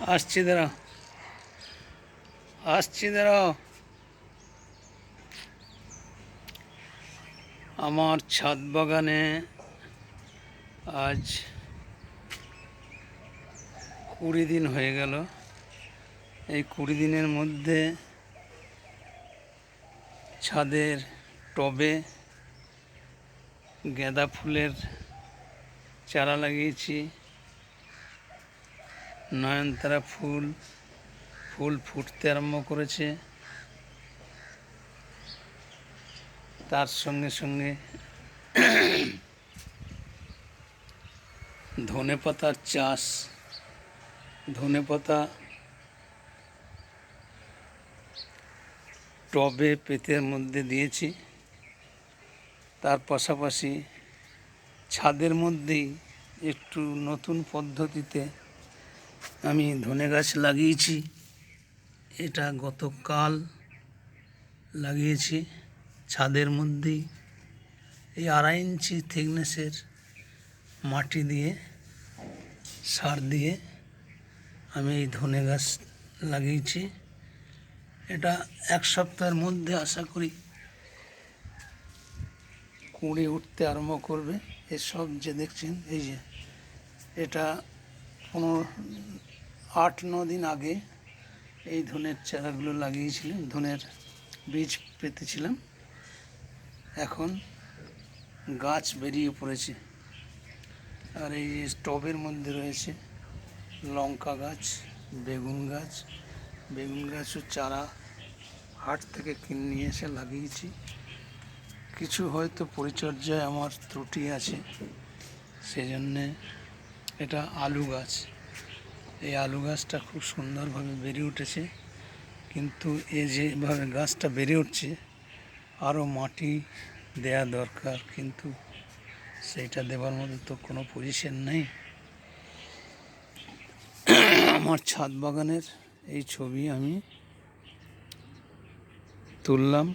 আসছি দাঁড়াও, আসছি দাঁড়াও। আমার ছাদ বাগানে আজ 20 দিন হয়ে গেল। এই 20 দিনের মধ্যে ছাদের টবে গাঁদা ফুলের চারা লাগিয়েছি। নয়নতারা ফুল ফুটতে আরম্ভ করেছে। তার সঙ্গে সঙ্গে ধনেপাতার চাষ, ধনেপাতা টবে পেতের মধ্যে দিয়েছি। তার পাশাপাশি ছাদের মধ্যেই একটু নতুন পদ্ধতিতে আমি ধনে গাছ লাগিয়েছি। এটা গতকাল লাগিয়েছি ছাদের মধ্যেই। এই 2.5 ইঞ্চি থিকনেসের মাটি দিয়ে, সার দিয়ে আমি এই ধনে গাছ লাগিয়েছি। এটা 1 সপ্তাহের মধ্যে আশা করি কুঁড়ি উঠতে আরম্ভ করবে। এসব যে দেখছেন, এই যে এটা 8-9 দিন আগে এই ধনের চারাগুলো লাগিয়েছিলাম, ধনের বীজ পেতেছিলাম। এখন গাছ বেরিয়ে পড়েছে। আর এই টবের মধ্যে রয়েছে লঙ্কা গাছ, বেগুন গাছও চারা হাট থেকে কিনে নিয়ে এসে লাগিয়েছি। কিছু হয়তো পরিচর্যায় আমার ত্রুটি আছে, সেজন্যে এটা আলু গাছ। এই আলু গাছটা খুব সুন্দরভাবে বেড়ে উঠেছে, কিন্তু যেভাবে গাছটা বেড়ে উঠছে আরও মাটি দেয়া দরকার, কিন্তু সেইটা দেওয়ার মতো তো কোনো পজিশন নেই। আমার ছাদ বাগানের এই ছবি আমি তুললাম।